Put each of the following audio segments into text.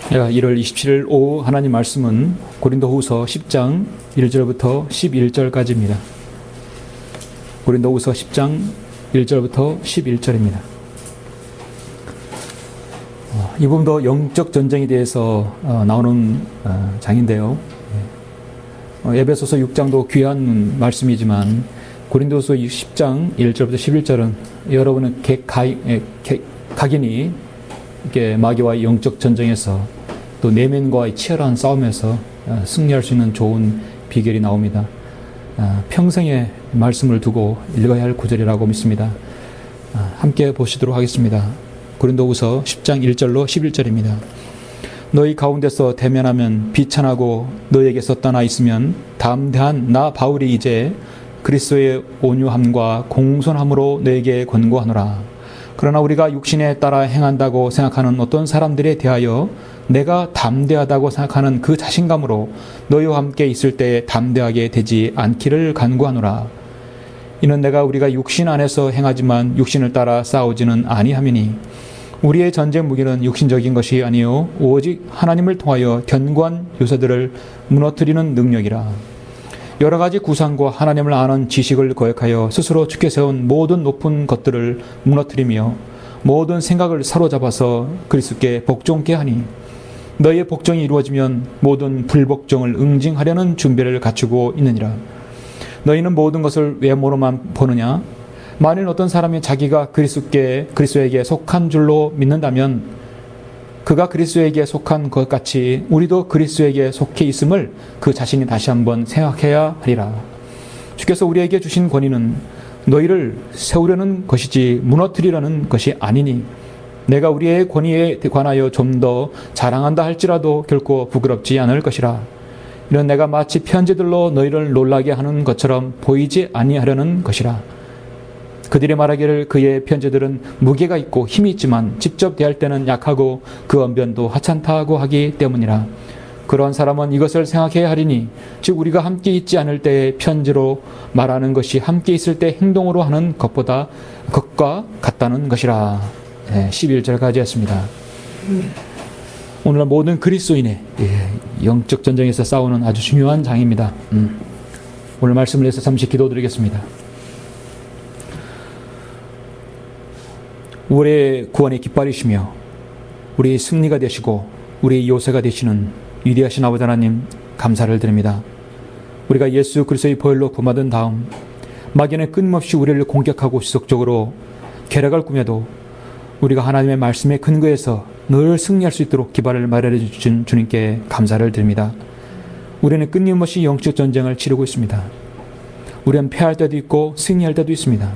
1월 27일 오후 하나님 말씀은 고린도후서 10장 1절부터 11절까지입니다. 고린도후서 10장 1절부터 11절입니다. 이 부분도 영적 전쟁에 대해서 나오는 장인데요. 에베소서 6장도 귀한 말씀이지만 고린도후서 10장 1절부터 11절은 여러분은 각인이 이렇게 마귀와의 영적 전쟁에서 또 내면과의 치열한 싸움에서 승리할 수 있는 좋은 비결이 나옵니다. 평생의 말씀을 두고 읽어야 할 구절이라고 믿습니다. 함께 보시도록 하겠습니다. 고린도후서 10장 1절로 11절입니다. 너희 가운데서 대면하면 비천하고 너희에게서 떠나 있으면 담대한 나 바울이 이제 그리스도의 온유함과 공손함으로 너에게 권고하노라. 그러나 우리가 육신에 따라 행한다고 생각하는 어떤 사람들에 대하여 내가 담대하다고 생각하는 그 자신감으로 너희와 함께 있을 때 담대하게 되지 않기를 간구하노라. 이는 내가 우리가 육신 안에서 행하지만 육신을 따라 싸우지는 아니함이니 우리의 전쟁 무기는 육신적인 것이 아니요 오직 하나님을 통하여 견고한 요새들을 무너뜨리는 능력이라. 여러 가지 구상과 하나님을 아는 지식을 거역하여 스스로 주께 세운 모든 높은 것들을 무너뜨리며 모든 생각을 사로잡아서 그리스도께 복종케 하니 너희의 복종이 이루어지면 모든 불복종을 응징하려는 준비를 갖추고 있느니라. 너희는 모든 것을 외모로만 보느냐? 만일 어떤 사람이 자기가 그리스도에게 속한 줄로 믿는다면 그가 그리스도에게 속한 것 같이 우리도 그리스도에게 속해 있음을 그 자신이 다시 한번 생각해야 하리라. 주께서 우리에게 주신 권위는 너희를 세우려는 것이지 무너뜨리려는 것이 아니니 내가 우리의 권위에 관하여 좀 더 자랑한다 할지라도 결코 부끄럽지 않을 것이라. 이는 내가 마치 편지들로 너희를 놀라게 하는 것처럼 보이지 아니하려는 것이라. 그들이 말하기를 그의 편지들은 무게가 있고 힘이 있지만 직접 대할 때는 약하고 그 언변도 하찮다고 하기 때문이라. 그러한 사람은 이것을 생각해야 하리니 즉 우리가 함께 있지 않을 때의 편지로 말하는 것이 함께 있을 때 행동으로 하는 것과 같다는 것이라. 11절까지 했습니다. 오늘날 모든 그리스도인의 영적 전쟁에서 싸우는 아주 중요한 장입니다. 오늘 말씀을 위해서 잠시 기도드리겠습니다. 우리의 구원의 깃발이시며 우리의 승리가 되시고 우리의 요새가 되시는 위대하신 아버지 하나님 감사를 드립니다. 우리가 예수 그리스도의 보혈로 구원받은 다음 마귀는 끊임없이 우리를 공격하고 지속적으로 괴락을 꾸며도 우리가 하나님의 말씀에 근거해서 늘 승리할 수 있도록 기반을 마련해 주신 주님께 감사를 드립니다. 우리는 끊임없이 영적 전쟁을 치르고 있습니다. 우리는 패할 때도 있고 승리할 때도 있습니다.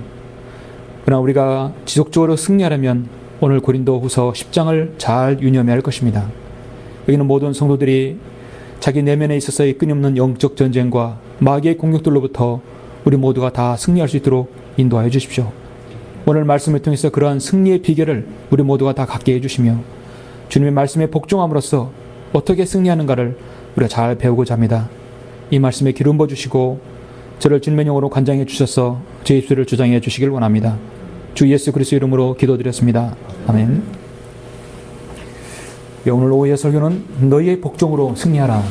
그러나 우리가 지속적으로 승리하려면 오늘 고린도후서 10장을 잘 유념해야 할 것입니다. 여기는 모든 성도들이 자기 내면에 있어서의 끊임없는 영적 전쟁과 마귀의 공격들로부터 우리 모두가 다 승리할 수 있도록 인도하여 주십시오. 오늘 말씀을 통해서 그러한 승리의 비결을 우리 모두가 다 갖게 해주시며 주님의 말씀에 복종함으로써 어떻게 승리하는가를 우리가 잘 배우고자 합니다. 이 말씀에 기름 부어주시고 저를 주님의 영으로 관장해 주셔서 제 입술을 주장해 주시길 원합니다. 주 예수 그리스도 이름으로 기도드렸습니다. 아멘. 오늘 오후의 설교는 너희의 복종으로 승리하라.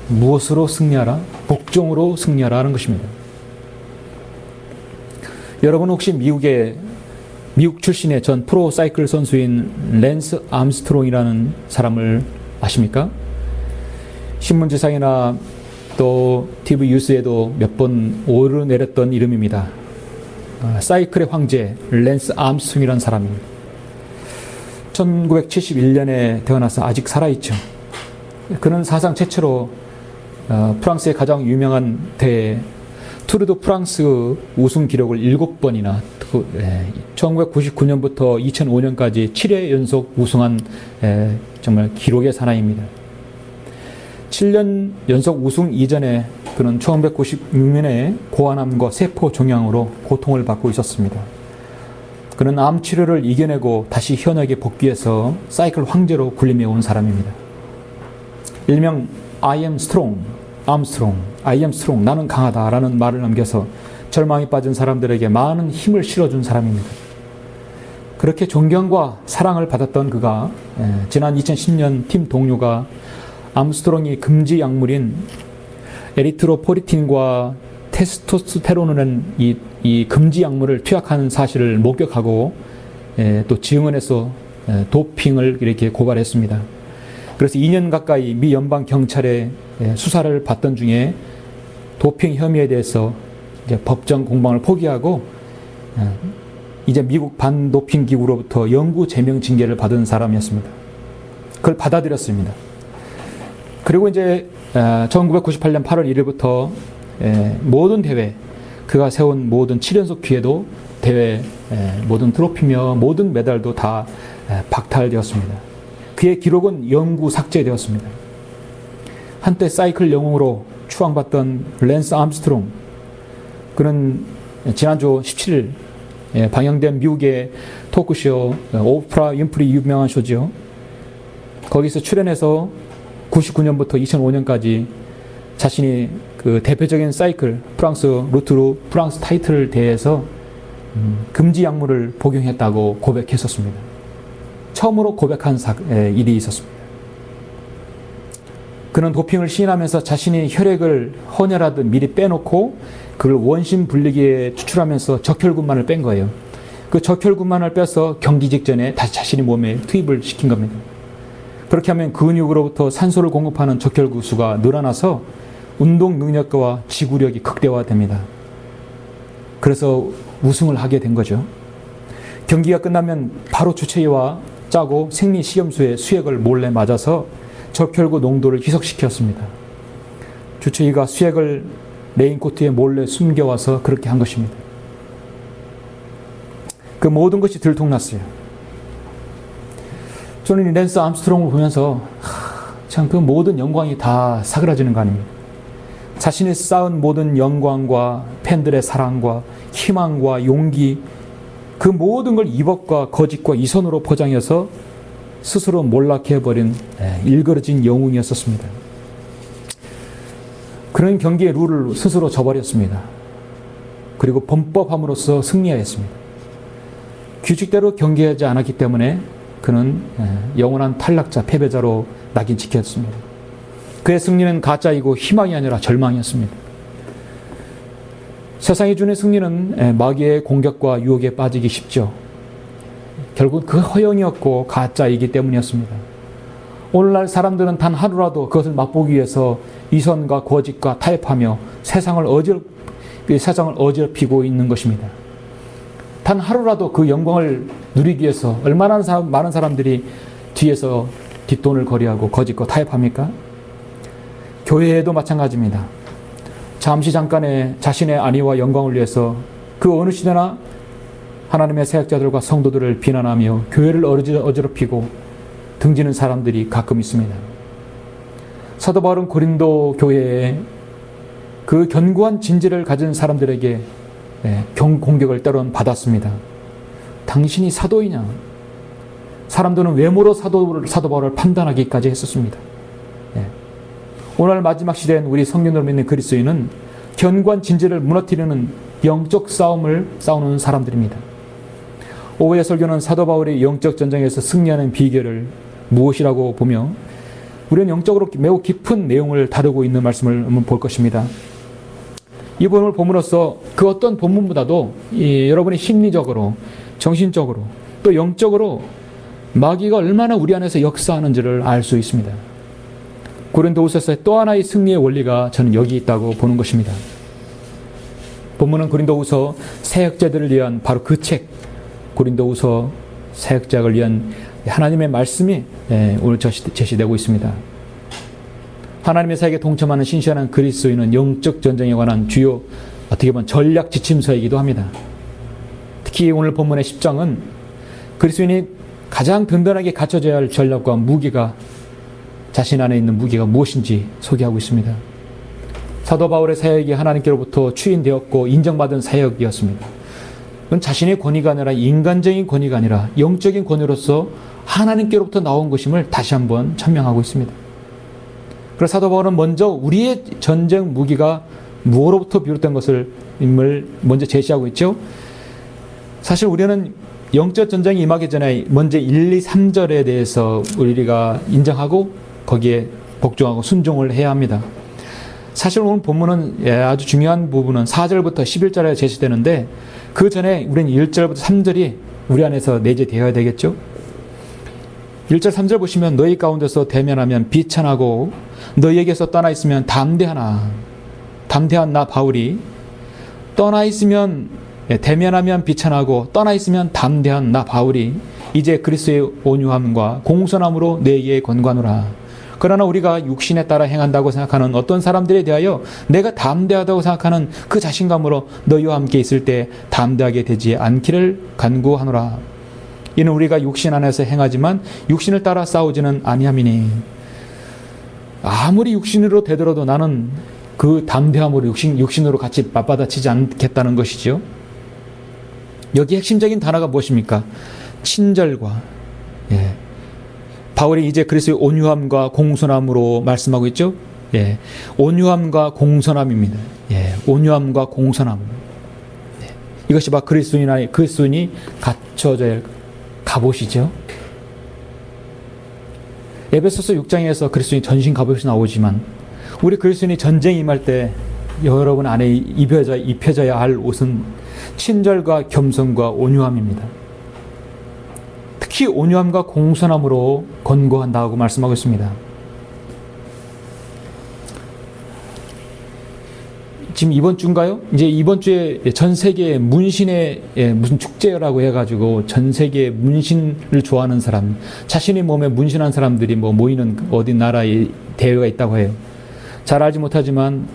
무엇으로 승리하라? 복종으로 승리하라 하는 것입니다. 여러분 혹시 미국 출신의 전 프로 사이클 선수인 랜스 암스트롱이라는 사람을 아십니까? 신문지상이나 또 TV 뉴스에도 몇 번 오르내렸던 이름입니다. 사이클의 황제 랜스 암스트롱이라는 사람입니다. 1971년에 태어나서 아직 살아있죠. 그는 사상 최초로 프랑스의 가장 유명한 대회 투르 드 프랑스 우승 기록을 7번이나 1999년부터 2005년까지 7회 연속 우승한 정말 기록의 사나이입니다. 7년 연속 우승 이전에 그는 1996년에 고환암과 세포 종양으로 고통을 받고 있었습니다. 그는 암 치료를 이겨내고 다시 현역에 복귀해서 사이클 황제로 군림해온 사람입니다. 일명 I am strong, 암스트롱, I am strong, 나는 강하다라는 말을 남겨서 절망에 빠진 사람들에게 많은 힘을 실어준 사람입니다. 그렇게 존경과 사랑을 받았던 그가 지난 2010년 팀 동료가 암스트롱이 금지 약물인 에리트로포리틴과 테스토스테론이라는 이 금지 약물을 투약하는 사실을 목격하고 또 증언해서 도핑을 이렇게 고발했습니다. 그래서 2년 가까이 미 연방 경찰에 수사를 받던 중에 도핑 혐의에 대해서 이제 법정 공방을 포기하고 이제 미국 반도핑 기구로부터 영구 제명 징계를 받은 사람이었습니다. 그걸 받아들였습니다. 그리고 이제 1998년 8월 1일부터 모든 대회, 그가 세운 모든 7연속 기회도 대회 모든 트로피며 모든 메달도 다 박탈되었습니다. 그의 기록은 영구 삭제되었습니다. 한때 사이클 영웅으로 추앙받던 랜스 암스트롱, 그는 지난주 17일 방영된 미국의 토크쇼 오프라 윈프리 유명한 쇼죠. 거기서 출연해서 99년부터 2005년까지 자신이 그 대표적인 사이클 프랑스 루트루 프랑스 타이틀 대회에서 금지 약물을 복용했다고 고백했었습니다. 처음으로 고백한 일이 있었습니다. 그는 도핑을 시인하면서 자신이 혈액을 헌혈하듯 미리 빼놓고 그걸 원심 분리기에 추출하면서 적혈구만을 뺀 거예요. 그 적혈구만을 빼서 경기 직전에 다시 자신의 몸에 투입을 시킨 겁니다. 그렇게 하면 근육으로부터 산소를 공급하는 적혈구 수가 늘어나서 운동 능력과 지구력이 극대화됩니다. 그래서 우승을 하게 된 거죠. 경기가 끝나면 바로 주최위와 짜고 생리식염수에 수액을 몰래 맞아서 적혈구 농도를 희석시켰습니다. 주최위가 수액을 레인코트에 몰래 숨겨와서 그렇게 한 것입니다. 그 모든 것이 들통났어요. 저는 이 랜스 암스트롱을 보면서 참 그 모든 영광이 다 사그라지는 거 아닙니까? 자신이 쌓은 모든 영광과 팬들의 사랑과 희망과 용기, 그 모든 걸 이법과 거짓과 이선으로 포장해서 스스로 몰락해 해버린 일그러진 영웅이었었습니다. 그런 경기의 룰을 스스로 저버렸습니다. 그리고 범법함으로써 승리하였습니다. 규칙대로 경기하지 않았기 때문에 그는 영원한 탈락자, 패배자로 낙인 찍혔습니다. 그의 승리는 가짜이고 희망이 아니라 절망이었습니다. 세상이 주는 승리는 마귀의 공격과 유혹에 빠지기 쉽죠. 결국 그 허영이었고 가짜이기 때문이었습니다. 오늘날 사람들은 단 하루라도 그것을 맛보기 위해서 이선과 거짓과 타협하며 세상을 어지럽히고 있는 것입니다. 단 하루라도 그 영광을 누리기 위해서 얼마나 많은 사람들이 뒤에서 뒷돈을 거래하고 거짓과 타협합니까? 교회에도 마찬가지입니다. 잠시 잠깐의 자신의 안위와 영광을 위해서 그 어느 시대나 하나님의 사역자들과 성도들을 비난하며 교회를 어지럽히고 등지는 사람들이 가끔 있습니다. 사도 바울은 고린도 교회에 그 견고한 진지를 가진 사람들에게 공격을 때론 받았습니다. 당신이 사도이냐? 사람들은 외모로 사도 바울을 판단하기까지 했었습니다. 오늘 마지막 시대엔 우리 성령을 믿는 그리스도인은 견고한 진지를 무너뜨리는 영적 싸움을 싸우는 사람들입니다. 오후의 설교는 사도 바울이 영적 전쟁에서 승리하는 비결을 무엇이라고 보며 우리는 영적으로 매우 깊은 내용을 다루고 있는 말씀을 한번 볼 것입니다. 이 본문을 봄으로써 그 어떤 본문보다도 여러분이 심리적으로, 정신적으로, 또 영적으로 마귀가 얼마나 우리 안에서 역사하는지를 알 수 있습니다. 고린도후서에서의 또 하나의 승리의 원리가 저는 여기 있다고 보는 것입니다. 본문은 고린도후서 사역자들을 위한 바로 그 책, 고린도후서 사역자를 위한 하나님의 말씀이 오늘 제시되고 있습니다. 하나님의 사역에 동참하는 신실한 그리스도인은 영적 전쟁에 관한 주요 어떻게 보면 전략 지침서이기도 합니다. 특히 오늘 본문의 10장은 그리스도인이 가장 든든하게 갖춰져야 할 전략과 무기가, 자신 안에 있는 무기가 무엇인지 소개하고 있습니다. 사도 바울의 사역이 하나님께로부터 추인되었고 인정받은 사역이었습니다. 그건 자신의 권위가 아니라 인간적인 권위가 아니라 영적인 권위로서 하나님께로부터 나온 것임을 다시 한번 천명하고 있습니다. 그래서 사도 바울은 먼저 우리의 전쟁 무기가 무엇으로부터 비롯된 것을 먼저 제시하고 있죠. 사실 우리는 영적 전쟁이 임하기 전에 먼저 1, 2, 3절에 대해서 우리가 인정하고 거기에 복종하고 순종을 해야 합니다. 사실 오늘 본문은 아주 중요한 부분은 4절부터 11절에 제시되는데 그 전에 우리는 1절부터 3절이 우리 안에서 내재되어야 되겠죠. 1절 3절 보시면 너희 가운데서 대면하면 비천하고 너희에게서 떠나 있으면 담대하나. 담대한 나 바울이 떠나 있으면 대면하면 비천하고 떠나 있으면 담대한 나 바울이 이제 그리스도의 온유함과 공손함으로 너희에게 권고하노라. 그러나 우리가 육신에 따라 행한다고 생각하는 어떤 사람들에 대하여 내가 담대하다고 생각하는 그 자신감으로 너희와 함께 있을 때 담대하게 되지 않기를 간구하노라. 이는 우리가 육신 안에서 행하지만 육신을 따라 싸우지는 아니함이니. 아무리 육신으로 되더라도 나는 그 담대함으로 육신으로 같이 맞받아치지 않겠다는 것이죠. 여기 핵심적인 단어가 무엇입니까? 친절과 바울이 이제 그리스도의 온유함과 공손함으로 말씀하고 있죠. 온유함과 공손함입니다. 온유함과 공손함. 이것이 바로 그리스도인이 갖춰져야 할 갑옷이죠. 에베소서 6장에서 그리스도인 전신 갑옷이 나오지만 우리 그리스도인이 전쟁에 임할 때 여러분 안에 입혀져야 할 옷은 친절과 겸손과 온유함입니다. 특히 온유함과 공손함으로 권고한다고 말씀하고 있습니다. 지금 이번 주인가요? 이제 이번 주에 전 세계 문신의 무슨 축제라고 해가지고 전 세계 문신을 좋아하는 사람, 자신의 몸에 문신한 사람들이 모이는 어디 나라에 대회가 있다고 해요. 잘 알지 못하지만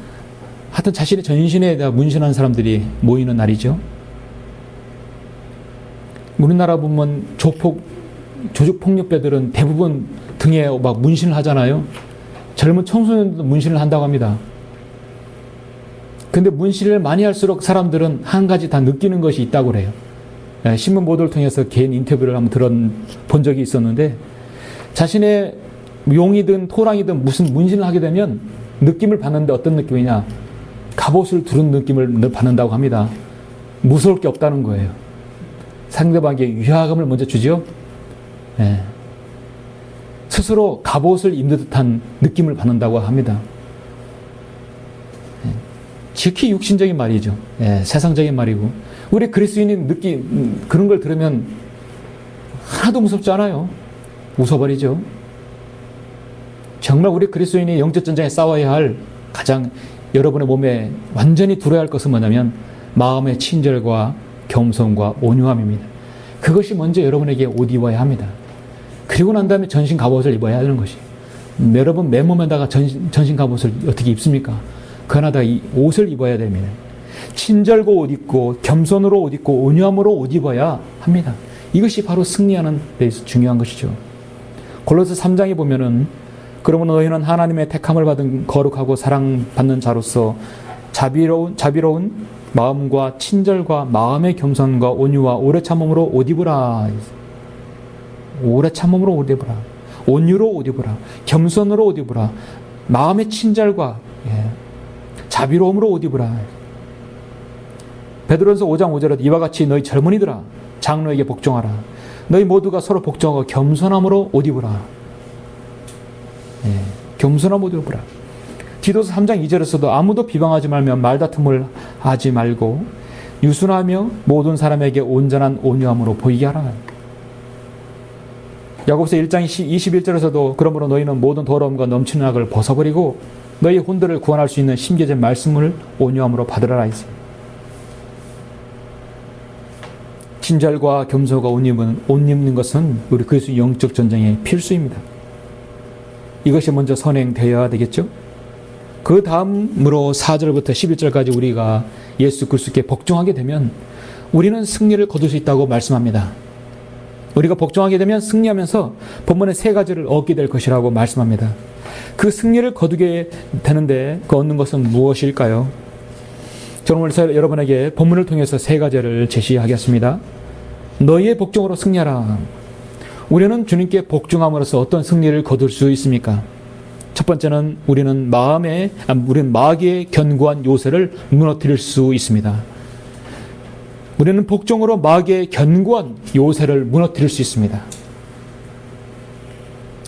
하여튼 자신의 전신에 문신한 사람들이 모이는 날이죠. 우리나라 보면 조직폭력배들은 대부분 등에 막 문신을 하잖아요. 젊은 청소년들도 문신을 한다고 합니다. 근데 문신을 많이 할수록 사람들은 한 가지 다 느끼는 것이 있다고 그래요. 신문 보도를 통해서 개인 인터뷰를 한번 본 적이 있었는데 자신의 용이든 토랑이든 무슨 문신을 하게 되면 느낌을 받는데 어떤 느낌이냐? 갑옷을 두른 느낌을 받는다고 합니다. 무서울 게 없다는 거예요. 상대방에게 위화감을 먼저 주죠. 스스로 갑옷을 입는 듯한 느낌을 받는다고 합니다. 지극히 육신적인 말이죠. 세상적인 말이고 우리 그리스도인이 그런 걸 들으면 하나도 무섭지 않아요. 웃어버리죠. 정말 우리 그리스도인이 영적 전쟁에 싸워야 할 가장 여러분의 몸에 완전히 들어야 할 것은 뭐냐면 마음의 친절과 겸손과 온유함입니다. 그것이 먼저 여러분에게 옷 입어야 합니다. 그리고 난 다음에 전신 갑옷을 입어야 하는 것이. 여러분 맨몸에다가 전신 갑옷을 어떻게 입습니까? 그러나 이 옷을 입어야 됩니다. 친절과 옷 입고 겸손으로 옷 입고 온유함으로 옷 입어야 합니다. 이것이 바로 승리하는 데서 중요한 것이죠. 골로새 3장에 보면은 그러므로 너희는 하나님의 택함을 받은 거룩하고 사랑받는 자로서 자비로운 마음과 친절과 마음의 겸손과 온유와 오래 참음으로 옷 입으라. 오래 참음으로 옷 입으라. 온유로 옷 입으라. 겸손으로 옷 입으라. 마음의 친절과 자비로움으로 옷 입으라. 베드로전서 5장 5절에 이와 같이 너희 젊은이들아 장로에게 복종하라. 너희 모두가 서로 복종하고 겸손함으로 옷 입으라. 겸손함 옷 입으라. 디도서 3장 2절에서도 아무도 비방하지 말며 말다툼을 하지 말고 유순하며 모든 사람에게 온전한 온유함으로 보이게 하라. 야고보서 1장 21절에서도 그러므로 너희는 모든 더러움과 넘치는 악을 벗어버리고 너희 혼들을 구원할 수 있는 심겨진 말씀을 온유함으로 받으라 했어요. 친절과 겸손과 옷 입는 것은 우리 그리스도의 영적 전쟁의 필수입니다. 이것이 먼저 선행되어야 되겠죠? 그 다음으로 4절부터 11절까지 우리가 예수 그리스도께 복종하게 되면 우리는 승리를 거둘 수 있다고 말씀합니다. 우리가 복종하게 되면 승리하면서 본문의 세 가지를 얻게 될 것이라고 말씀합니다. 그 승리를 거두게 되는데 그 얻는 것은 무엇일까요? 저는 오늘 여러분에게 본문을 통해서 세 가지를 제시하겠습니다. 너희의 복종으로 승리하라. 우리는 주님께 복종함으로써 어떤 승리를 거둘 수 있습니까? 첫 번째는 우리는 마귀의 견고한 요새를 무너뜨릴 수 있습니다. 우리는 복종으로 마귀의 견고한 요새를 무너뜨릴 수 있습니다.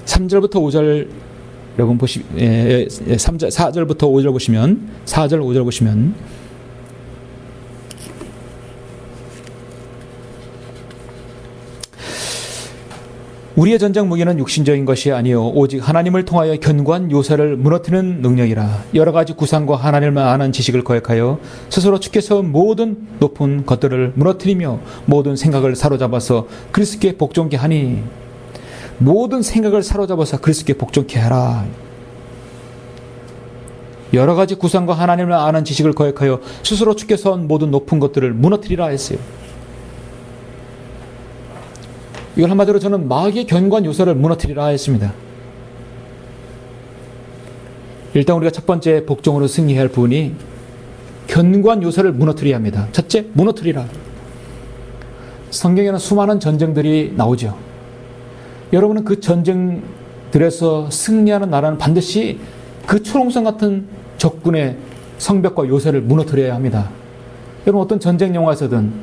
3절부터 5절 여러분 4절부터 5절 보시면 4절 5절 보시면 우리의 전쟁 무기는 육신적인 것이 아니요 오직 하나님을 통하여 견고한 요새를 무너뜨리는 능력이라. 여러 가지 구상과 하나님을 아는 지식을 거역하여 스스로 주께 세운 모든 높은 것들을 무너뜨리며 모든 생각을 사로잡아서 그리스도께 복종케 하니. 모든 생각을 사로잡아서 그리스도께 복종케 하라. 여러 가지 구상과 하나님을 아는 지식을 거역하여 스스로 주께 세운 모든 높은 것들을 무너뜨리라 했어요. 이걸 한마디로 저는 마귀의 견고한 요새를 무너뜨리라 했습니다. 일단 우리가 첫 번째 복종으로 승리해야 할 부분이 견고한 요새를 무너뜨려야 합니다. 첫째, 무너뜨리라. 성경에는 수많은 전쟁들이 나오죠. 여러분은 그 전쟁들에서 승리하는 나라는 반드시 그 초롱성 같은 적군의 성벽과 요새를 무너뜨려야 합니다. 여러분 어떤 전쟁 영화에서든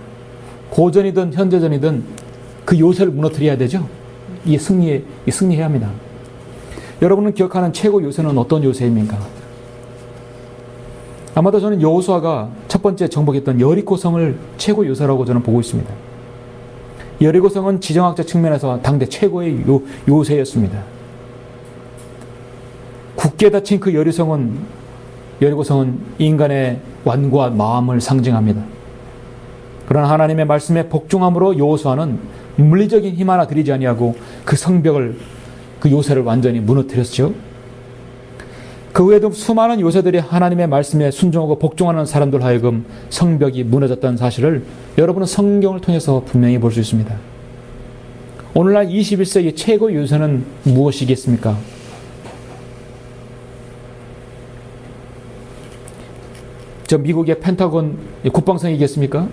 고전이든 현대전이든 그 요새를 무너뜨려야 되죠. 승리해야 합니다. 여러분은 기억하는 최고 요새는 어떤 요새입니까? 아마도 저는 여호수아가 첫 번째 정복했던 여리고성을 최고 요새라고 저는 보고 있습니다. 여리고성은 지정학적 측면에서 당대 최고의 요새였습니다. 굳게 닫힌 그 여리고성은 인간의 완고한 마음을 상징합니다. 그러나 하나님의 말씀에 복종함으로 여호수아는 물리적인 힘 하나 들이지 아니하고 그 성벽을, 그 요새를 완전히 무너뜨렸죠. 그 외에도 수많은 요새들이 하나님의 말씀에 순종하고 복종하는 사람들 하여금 성벽이 무너졌다는 사실을 여러분은 성경을 통해서 분명히 볼 수 있습니다. 오늘날 21세기 최고 요새는 무엇이겠습니까? 저 미국의 펜타곤 국방성이겠습니까?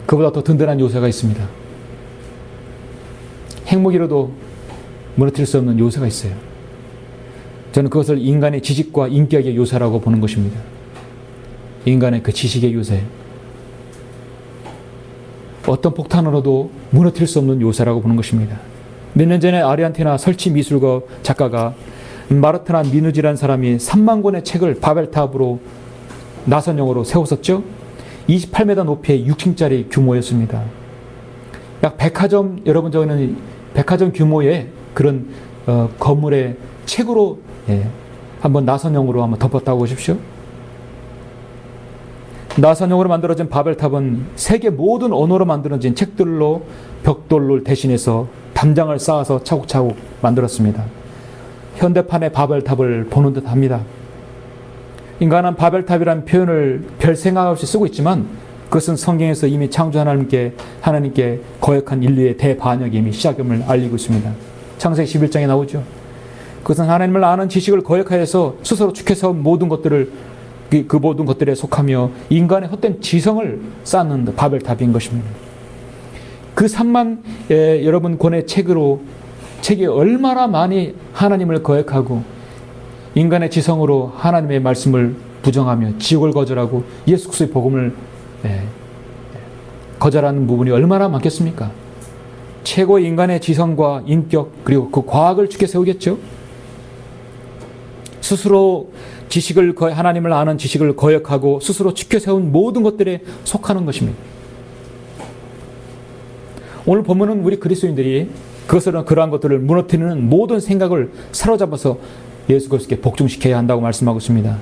그보다 더 든든한 요새가 있습니다. 핵무기로도 무너뜨릴 수 없는 요새가 있어요. 저는 그것을 인간의 지식과 인격의 요새라고 보는 것입니다. 인간의 그 지식의 요새. 어떤 폭탄으로도 무너뜨릴 수 없는 요새라고 보는 것입니다. 몇 년 전에 아르헨티나 설치 미술가 작가가 마르트나 미누지라는 사람이 3만 권의 책을 바벨탑으로 나선형으로 세웠었죠. 28m 높이의 6층짜리 규모였습니다. 약 백화점, 여러분 저는 백화점 규모의 그런 건물의 책으로 한번 나선형으로 한번 덮었다고 보십시오. 나선형으로 만들어진 바벨탑은 세계 모든 언어로 만들어진 책들로 벽돌을 대신해서 담장을 쌓아서 차곡차곡 만들었습니다. 현대판의 바벨탑을 보는 듯 합니다. 인간은 바벨탑이라는 표현을 별 생각 없이 쓰고 있지만 그것은 성경에서 이미 창조 하나님께 거역한 인류의 대반역이 이미 시작임을 알리고 있습니다. 창세기 11장에 나오죠. 그것은 하나님을 아는 지식을 거역하여서 스스로 축해서 모든 것들을 그 모든 것들에 속하며 인간의 헛된 지성을 쌓는 바벨탑인 것입니다. 그 3만 여러분 권의 책이 얼마나 많이 하나님을 거역하고 인간의 지성으로 하나님의 말씀을 부정하며 지옥을 거절하고 예수 그리스도의 복음을 거절하는 부분이 얼마나 많겠습니까? 최고의 인간의 지성과 인격 그리고 그 과학을 주께 세우겠죠. 스스로 하나님을 아는 지식을 거역하고 스스로 지켜 세운 모든 것들에 속하는 것입니다. 오늘 보면은 우리 그리스도인들이 그러한 것들을 무너뜨리는 모든 생각을 사로잡아서 예수 그리스도께 복종시켜야 한다고 말씀하고 있습니다.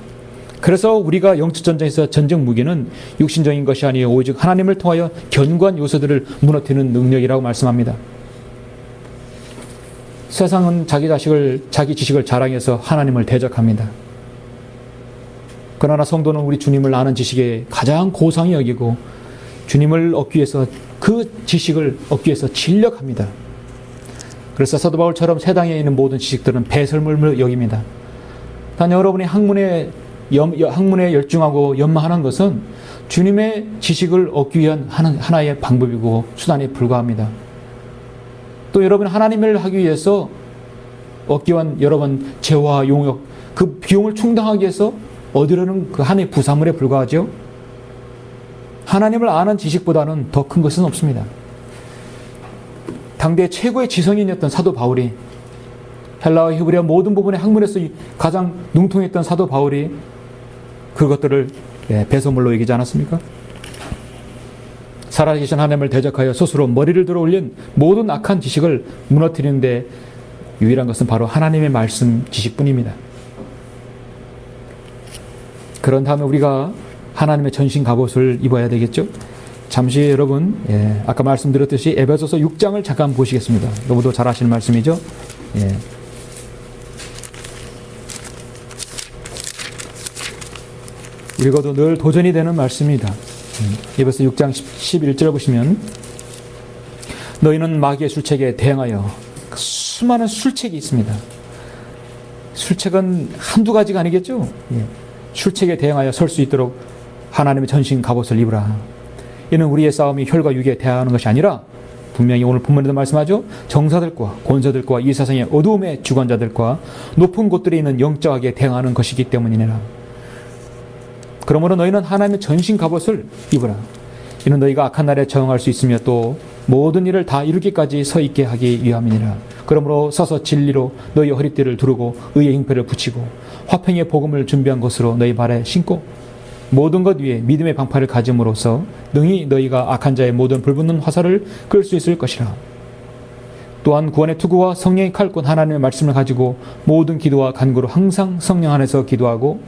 그래서 우리가 영적 전쟁에서 전쟁 무기는 육신적인 것이 아니요 오직 하나님을 통하여 견고한 요소들을 무너뜨리는 능력이라고 말씀합니다. 세상은 자기 지식을 자랑해서 하나님을 대적합니다. 그러나 성도는 우리 주님을 아는 지식에 가장 고상히 여기고 주님을 얻기 위해서 그 지식을 얻기 위해서 진력합니다. 그래서 사도 바울처럼 세상에 있는 모든 지식들은 배설물로 여깁니다. 단 여러분이 학문에 열중하고 연마하는 것은 주님의 지식을 얻기 위한 하나의 방법이고 수단에 불과합니다. 또 여러분 하나님을 하기 위해서 얻기 위한 여러분 재화, 용역, 그 비용을 충당하기 위해서 얻으려는 그 하나의 부산물에 불과하죠. 하나님을 아는 지식보다는 더 큰 것은 없습니다. 당대 최고의 지성인이었던 사도 바울이, 헬라어, 히브리어 모든 부분의 학문에서 가장 능통했던 사도 바울이 그것들을 배설물로 여기지 않았습니까? 살아계신 하나님을 대적하여 스스로 머리를 들어 올린 모든 악한 지식을 무너뜨리는 데 유일한 것은 바로 하나님의 말씀 지식뿐입니다. 그런 다음에 우리가 하나님의 전신 갑옷을 입어야 되겠죠? 잠시 여러분, 아까 말씀드렸듯이 에베소서 6장을 잠깐 보시겠습니다. 너무도 잘 아시는 말씀이죠? 읽어도 늘 도전이 되는 말씀입니다. 에베소 6장 11절 보시면, 너희는 마귀의 술책에 대항하여, 수많은 술책이 있습니다. 술책은 한두 가지가 아니겠죠? 술책에 대항하여 설 수 있도록 하나님의 전신 갑옷을 입으라. 이는 우리의 싸움이 혈과 육에 대항하는 것이 아니라, 분명히 오늘 본문에도 말씀하죠. 정사들과 권세들과 이 세상의 어두움의 주관자들과 높은 곳들에 있는 영적하게 대항하는 것이기 때문이니라. 그러므로 너희는 하나님의 전신 갑옷을 입으라. 이는 너희가 악한 날에 저항할 수 있으며 또 모든 일을 다 이루기까지 서 있게 하기 위함이니라. 그러므로 서서 진리로 너희 허리띠를 두르고 의의 잉패를 붙이고 화평의 복음을 준비한 것으로 너희 발에 신고 모든 것 위에 믿음의 방패를 가짐으로써 능히 너희가 악한 자의 모든 불붙는 화살을 끌 수 있을 것이라. 또한 구원의 투구와 성령의 칼꾼 하나님의 말씀을 가지고 모든 기도와 간구로 항상 성령 안에서 기도하고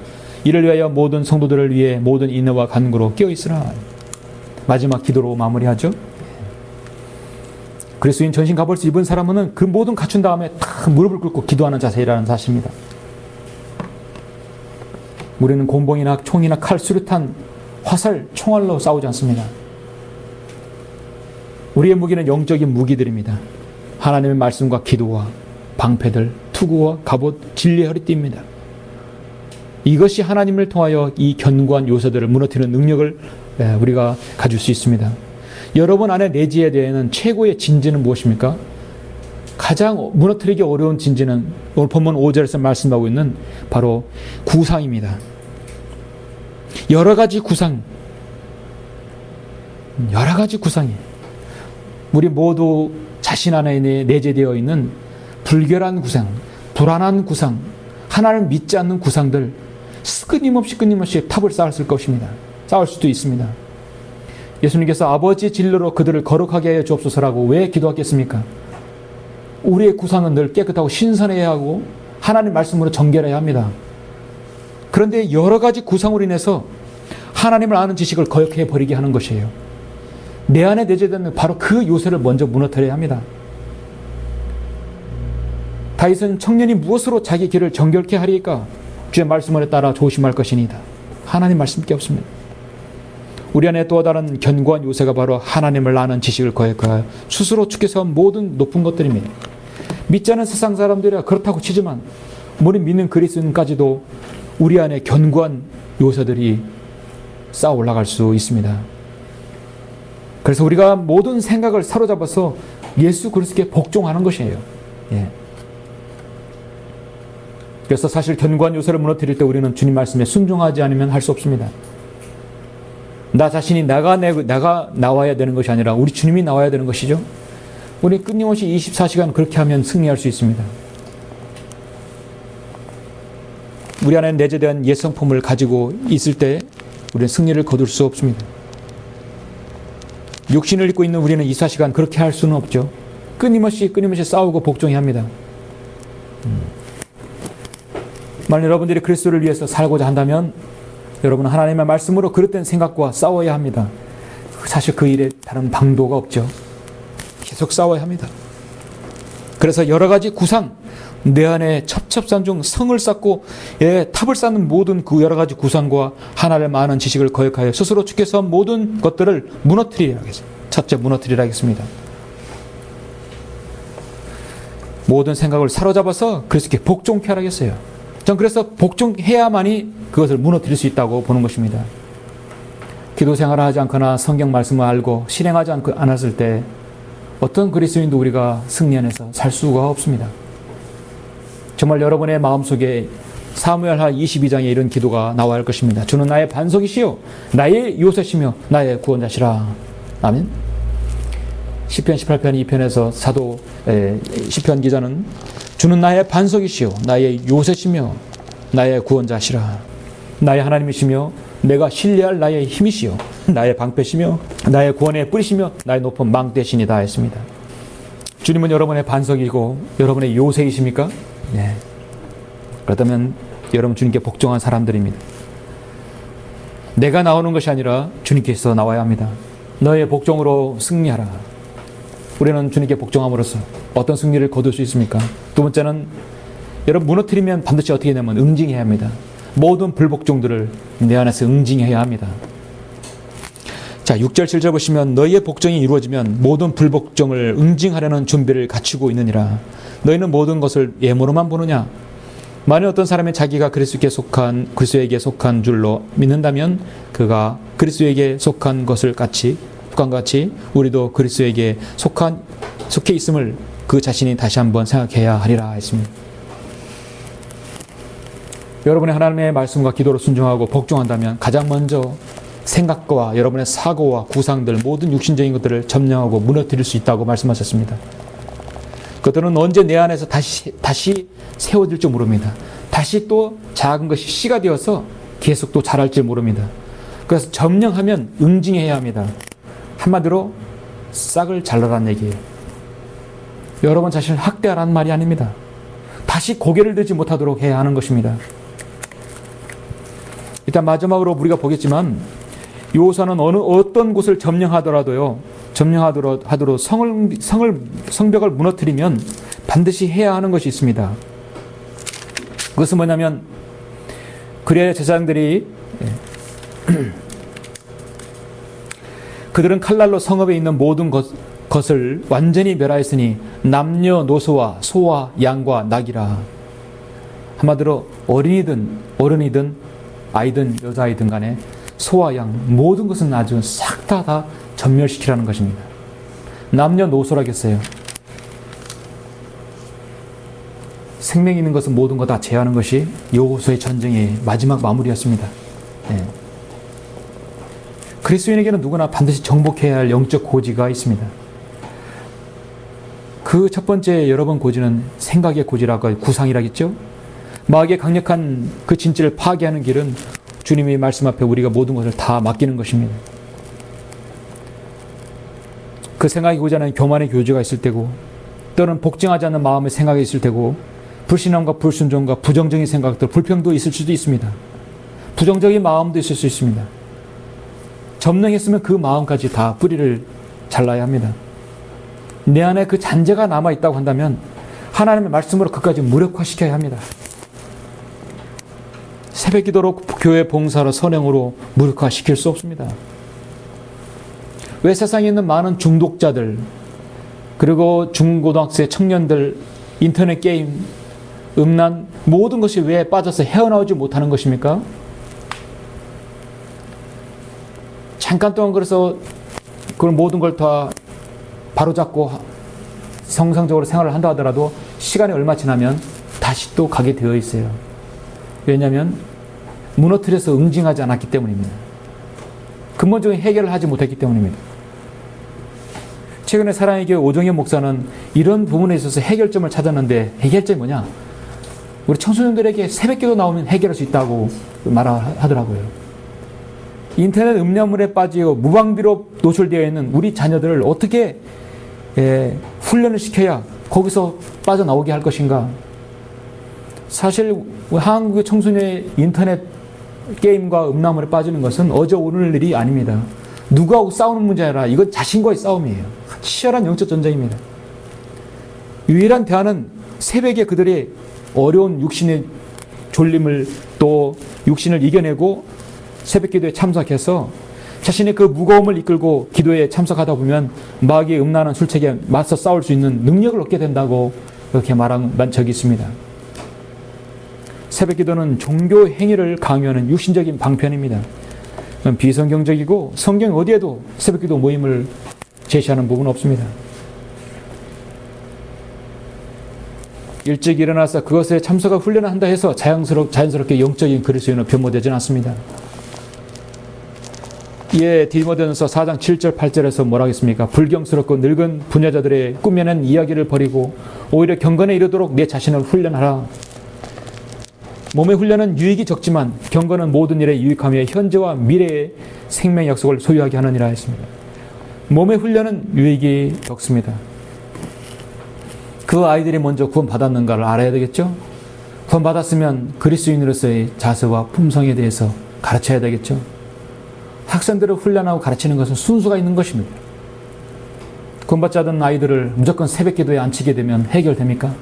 이를 위하여 모든 성도들을 위해 모든 인내와 간구로 깨어있으라. 마지막 기도로 마무리하죠. 그리스도인 전신 갑옷을 입은 사람은 그 모든 갖춘 다음에 다 무릎을 꿇고 기도하는 자세라는 사실입니다. 우리는 곤봉이나 총이나 칼, 수류탄, 화살, 총알로 싸우지 않습니다. 우리의 무기는 영적인 무기들입니다. 하나님의 말씀과 기도와 방패들, 투구와 갑옷, 진리의 허리띠입니다. 이것이 하나님을 통하여 이 견고한 요새들을 무너뜨리는 능력을 우리가 가질 수 있습니다. 여러분 안에 내지에 대한 최고의 진지는 무엇입니까? 가장 무너뜨리기 어려운 진지는 오늘 본문 5절에서 말씀하고 있는 바로 구상입니다. 여러 가지 구상이 우리 모두 자신 안에 내재되어 있는 불결한 구상, 불안한 구상, 하나님을 믿지 않는 구상들 끊임없이 탑을 쌓았을 것입니다. 쌓을 수도 있습니다. 예수님께서 아버지의 진리로 그들을 거룩하게 하여 주옵소서라고 왜 기도하겠습니까? 우리의 구상은 늘 깨끗하고 신선해야 하고 하나님 말씀으로 정결해야 합니다. 그런데 여러 가지 구상으로 인해서 하나님을 아는 지식을 거역해 버리게 하는 것이에요. 내 안에 내재되는 바로 그 요새를 먼저 무너뜨려야 합니다. 다윗은 청년이 무엇으로 자기 길을 정결케 하리까? 주의 말씀을 따라 조심할 것이니이다. 하나님 말씀밖에 없습니다. 우리 안에 또 다른 견고한 요새가 바로 하나님을 아는 지식을 거역하여 스스로 축해서 모든 높은 것들입니다. 믿지 않은 세상 사람들이야 그렇다고 치지만 우리 믿는 그리스도인까지도 우리 안에 견고한 요새들이 쌓아 올라갈 수 있습니다. 그래서 우리가 모든 생각을 사로잡아서 예수 그리스도께 복종하는 것이에요. 그래서 사실 견고한 요새를 무너뜨릴 때 우리는 주님 말씀에 순종하지 않으면 할 수 없습니다. 나 자신이 나가 나와야 되는 것이 아니라 우리 주님이 나와야 되는 것이죠. 우리 끊임없이 24시간 그렇게 하면 승리할 수 있습니다. 우리 안에 내재된 옛 성품을 가지고 있을 때 우리는 승리를 거둘 수 없습니다. 육신을 입고 있는 우리는 24시간 그렇게 할 수는 없죠. 끊임없이 싸우고 복종해야 합니다. 만약 여러분들이 그리스도를 위해서 살고자 한다면 여러분은 하나님의 말씀으로 그릇된 생각과 싸워야 합니다. 사실 그 일에 다른 방도가 없죠. 계속 싸워야 합니다. 그래서 여러 가지 구상, 내 안에 첩첩산중 성을 쌓고 탑을 쌓는 모든 그 여러 가지 구상과 하나님의 많은 지식을 거역하여 스스로 축해서 모든 것들을 무너뜨리라 하겠습니다. 첫째 무너뜨리라 하겠습니다. 모든 생각을 사로잡아서 그리스도께 복종케 하라겠어요. 전 그래서 복종해야만이 그것을 무너뜨릴 수 있다고 보는 것입니다. 기도 생활을 하지 않거나 성경 말씀을 알고 실행하지 않았을 때 어떤 그리스도인도 우리가 승리 안에서 살 수가 없습니다. 정말 여러분의 마음속에 사무엘하 22장에 이런 기도가 나와야 할 것입니다. 주는 나의 반석이시요 나의 요새시며 나의 구원자시라. 아멘. 시편 18편 2편에서 사도 시편 기자는 주는 나의 반석이시요 나의 요새시며 나의 구원자시라. 나의 하나님이시며 내가 신뢰할 나의 힘이시요 나의 방패시며 나의 구원의 뿌리시며 나의 높은 망대시니다 했습니다. 주님은 여러분의 반석이고 여러분의 요새이십니까? 네. 그렇다면 여러분 주님께 복종한 사람들입니다. 내가 나오는 것이 아니라 주님께서 나와야 합니다. 너의 복종으로 승리하라. 우리는 주님께 복종함으로써 어떤 승리를 거둘 수 있습니까? 두 번째는 여러분 무너뜨리면 반드시 어떻게 되냐면 응징해야 합니다. 모든 불복종들을 내 안에서 응징해야 합니다. 자, 6절 7절 보시면 너희의 복종이 이루어지면 모든 불복종을 응징하려는 준비를 갖추고 있느니라. 너희는 모든 것을 예모로만 보느냐? 만일 어떤 사람이 자기가 그리스도에게 속한 줄로 믿는다면 그가 그리스도에게 속한 것을 같이 우리도 그리스도에게 속해 있음을 그 자신이 다시 한번 생각해야 하리라 했습니다. 여러분의 하나님의 말씀과 기도로 순종하고 복종한다면 가장 먼저 생각과 여러분의 사고와 구상들 모든 육신적인 것들을 점령하고 무너뜨릴 수 있다고 말씀하셨습니다. 그것들은 언제 내 안에서 다시 세워질지 모릅니다. 다시 또 작은 것이 씨가 되어서 계속 또 자랄지 모릅니다. 그래서 점령하면 응징해야 합니다. 한마디로 싹을 잘라라는 얘기예요. 여러분 자신을 학대하라는 말이 아닙니다. 다시 고개를 들지 못하도록 해야 하는 것입니다. 일단 마지막으로 우리가 보겠지만 요사는 어떤 곳을 점령하더라도 성벽을 무너뜨리면 반드시 해야 하는 것이 있습니다. 그것은 뭐냐면 그래야 제사장들이 그들은 칼날로 성읍에 있는 모든 것을 완전히 멸하였으니 남녀노소와 소와 양과 낙이라. 한마디로 어른이든 아이든 여자아이든 간에 소와 양 모든 것은 아주 싹 다 전멸시키라는 것입니다. 남녀노소라겠어요. 생명 있는 것은 모든 것 다 제하는 것이 여호수아의 전쟁의 마지막 마무리였습니다. 네. 그리스도인에게는 누구나 반드시 정복해야 할 영적 고지가 있습니다. 그 첫 번째 여러분 고지는 생각의 고지라고 구상이라겠죠? 마귀의 강력한 그 진지를 파괴하는 길은 주님의 말씀 앞에 우리가 모든 것을 다 맡기는 것입니다. 그 생각이 고지하는 교만의 교제가 있을 때고 또는 복종하지 않는 마음의 생각이 있을 때고 불신함과 불순종과 부정적인 생각들, 불평도 있을 수도 있습니다. 부정적인 마음도 있을 수 있습니다. 점령했으면 그 마음까지 다 뿌리를 잘라야 합니다. 내 안에 그 잔재가 남아있다고 한다면 하나님의 말씀으로 그까지 무력화시켜야 합니다. 새벽 기도로 교회 봉사로 선행으로 무력화시킬 수 없습니다. 왜 세상에 있는 많은 중독자들 그리고 중고등학생 청년들 인터넷 게임 음란 모든 것이 왜 빠져서 헤어나오지 못하는 것입니까? 잠깐 동안 그래서 그걸 모든 걸 다 바로잡고 정상적으로 생활을 한다 하더라도 시간이 얼마 지나면 다시 또 가게 되어 있어요. 왜냐하면 무너뜨려서 응징하지 않았기 때문입니다. 근본적인 해결을 하지 못했기 때문입니다. 최근에 사랑의 교회 오정현 목사는 이런 부분에 있어서 해결점을 찾았는데 해결점이 뭐냐? 우리 청소년들에게 새벽기도 나오면 해결할 수 있다고 말하더라고요. 인터넷 음란물에 빠지고 무방비로 노출되어 있는 우리 자녀들을 어떻게 훈련을 시켜야 거기서 빠져나오게 할 것인가? 사실 한국의 청소년의 인터넷 게임과 음란물에 빠지는 것은 어제 오늘 일이 아닙니다. 누구하고 싸우는 문제가 아니라 이건 자신과의 싸움이에요. 치열한 영적 전쟁입니다. 유일한 대안은 새벽에 그들의 어려운 육신의 졸림을 또 육신을 이겨내고 새벽 기도에 참석해서 자신의 그 무거움을 이끌고 기도에 참석하다 보면 마귀의 음란한 술책에 맞서 싸울 수 있는 능력을 얻게 된다고 그렇게 말한 적이 있습니다. 새벽 기도는 종교 행위를 강요하는 육신적인 방편입니다. 비성경적이고 성경 어디에도 새벽 기도 모임을 제시하는 부분은 없습니다. 일찍 일어나서 그것에 참석할 훈련을 한다 해서 자연스럽게 영적인 그리스도인으로 변모되지는 않습니다. 이에 디모데전서 4장 7절 8절에서 뭐라 하겠습니까? 불경스럽고 늙은 부녀자들의 꾸며낸 이야기를 버리고 오히려 경건에 이르도록 내 자신을 훈련하라. 몸의 훈련은 유익이 적지만 경건은 모든 일에 유익하며 현재와 미래의 생명 약속을 소유하게 하느니라 했습니다. 몸의 훈련은 유익이 적습니다. 그 아이들이 먼저 구원받았는가를 알아야 되겠죠? 구원받았으면 그리스도인으로서의 자세와 품성에 대해서 가르쳐야 되겠죠? 학생들을 훈련하고 가르치는 것은 순수가 있는 것입니다. 구원받지 않은 아이들을 무조건 새벽기도에 앉히게 되면 해결됩니까?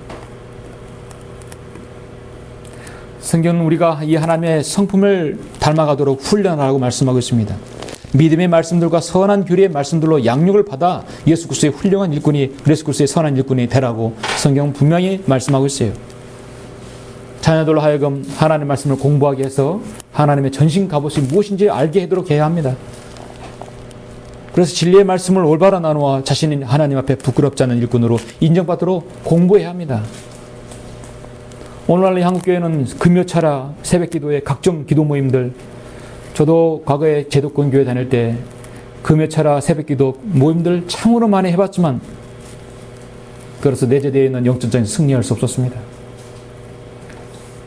성경은 우리가 이 하나님의 성품을 닮아가도록 훈련하라고 말씀하고 있습니다. 믿음의 말씀들과 선한 교리의 말씀들로 양육을 받아 예수 그리스도의 훌륭한 일꾼이, 예수 그리스도의 선한 일꾼이 되라고 성경은 분명히 말씀하고 있어요. 자녀들로 하여금 하나님의 말씀을 공부하게 해서 하나님의 전신 갑옷이 무엇인지 알게 하도록 해야 합니다. 그래서 진리의 말씀을 올바로 나누어 자신이 하나님 앞에 부끄럽지 않은 일꾼으로 인정받도록 공부해야 합니다. 오늘날 한국교회는 금요차라 새벽기도회 각종 기도 모임들, 저도 과거에 제도권 교회 다닐 때 금요차라 새벽기도 모임들 참으로 많이 해봤지만 그래서 내재되어 있는 영적인 승리할 수 없었습니다.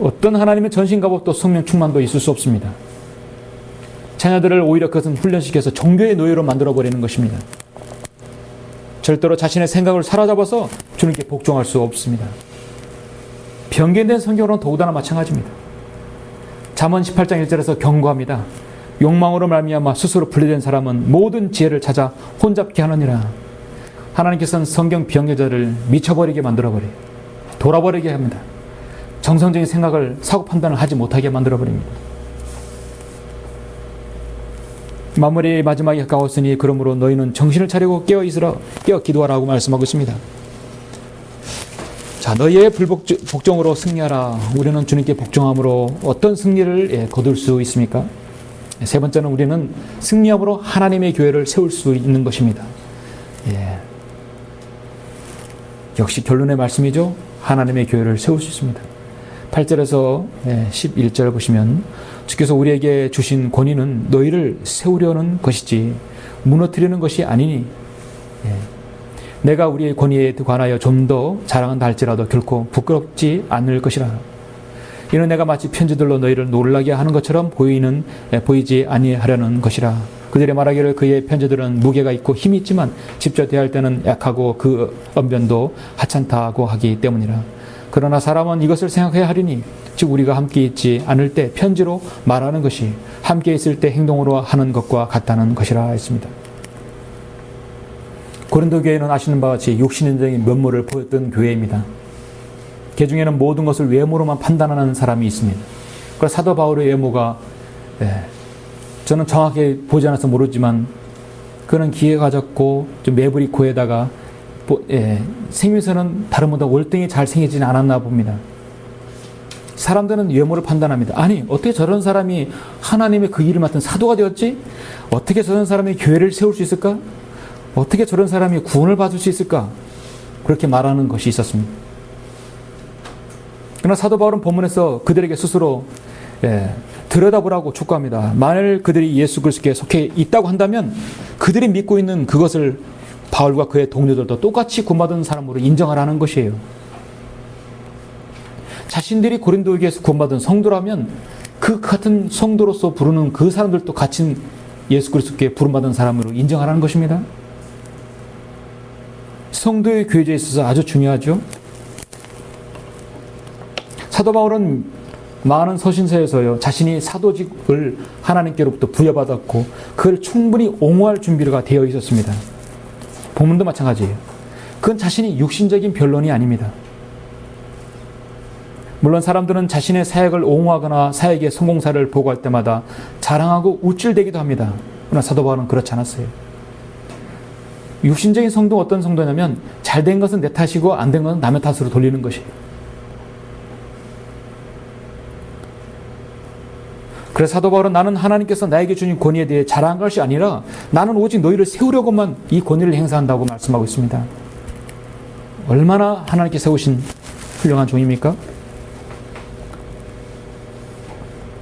어떤 하나님의 전신갑옷도 성령 충만도 있을 수 없습니다. 자녀들을 오히려 그것은 훈련시켜서 종교의 노예로 만들어버리는 것입니다. 절대로 자신의 생각을 사로잡아서 주님께 복종할 수 없습니다. 변개된 성경으로는 더욱다나 마찬가지입니다. 잠언 18장 1절에서 경고합니다. 욕망으로 말미암아 스스로 분리된 사람은 모든 지혜를 찾아 혼잡게 하느니라. 하나님께서는 성경 변개자를 미쳐버리게 만들어버려요. 돌아버리게 합니다. 정상적인 생각을, 사고 판단을 하지 못하게 만들어버립니다. 마무리 마지막에 가까웠으니 그러므로 너희는 정신을 차리고 깨어 있으라, 깨어 기도하라고 말씀하고 있습니다. 자, 너희의 불복종으로 승리하라. 우리는 주님께 복종함으로 어떤 승리를 거둘 수 있습니까? 세 번째는 우리는 승리함으로 하나님의 교회를 세울 수 있는 것입니다. 예. 역시 결론의 말씀이죠. 하나님의 교회를 세울 수 있습니다. 8절에서 11절 보시면 주께서 우리에게 주신 권위는 너희를 세우려는 것이지 무너뜨리는 것이 아니니 내가 우리의 권위에 관하여 좀 더 자랑한다 할지라도 결코 부끄럽지 않을 것이라. 이는 내가 마치 편지들로 너희를 놀라게 하는 것처럼 보이지 아니하려는 것이라. 그들의 말하기를 그의 편지들은 무게가 있고 힘이 있지만 직접 대할 때는 약하고 그 언변도 하찮다고 하기 때문이라. 그러나 사람은 이것을 생각해야 하리니 즉 우리가 함께 있지 않을 때 편지로 말하는 것이 함께 있을 때 행동으로 하는 것과 같다는 것이라 했습니다. 고린도 교회는 아시는 바와 같이 육신적인 면모를 보였던 교회입니다. 그 중에는 모든 것을 외모로만 판단하는 사람이 있습니다. 그래서 사도 바울의 외모가 저는 정확히 보지 않아서 모르지만 그는 기회가 가졌고 좀 매부리 코에다가 생김새는 다른 보다 월등히 잘 생기지는 않았나 봅니다. 사람들은 외모를 판단합니다. 아니 어떻게 저런 사람이 하나님의 그 일을 맡은 사도가 되었지? 어떻게 저런 사람이 교회를 세울 수 있을까? 어떻게 저런 사람이 구원을 받을 수 있을까? 그렇게 말하는 것이 있었습니다. 그러나 사도 바울은 본문에서 그들에게 스스로 들여다보라고 촉구합니다. 만일 그들이 예수 그리스도께 속해 있다고 한다면 그들이 믿고 있는 그것을 바울과 그의 동료들도 똑같이 구원받은 사람으로 인정하라는 것이에요. 자신들이 고린도 교회에서 구원받은 성도라면 그 같은 성도로서 부르는 그 사람들도 같이 예수 그리스도께 부름받은 사람으로 인정하라는 것입니다. 성도의 교제에 있어서 아주 중요하죠. 사도 바울은 많은 서신서에서요 자신이 사도직을 하나님께로부터 부여받았고 그걸 충분히 옹호할 준비가 되어 있었습니다. 본문도 마찬가지예요. 그건 자신이 육신적인 변론이 아닙니다. 물론 사람들은 자신의 사역을 옹호하거나 사역의 성공사를 보고할 때마다 자랑하고 우쭐대기도 합니다. 그러나 사도 바울은 그렇지 않았어요. 육신적인 성도 어떤 성도냐면 잘된 것은 내 탓이고 안 된 것은 남의 탓으로 돌리는 것이에요. 그래서 사도 바울은 나는 하나님께서 나에게 주신 권위에 대해 자랑한 것이 아니라 나는 오직 너희를 세우려고만 이 권위를 행사한다고 말씀하고 있습니다. 얼마나 하나님께 세우신 훌륭한 종입니까?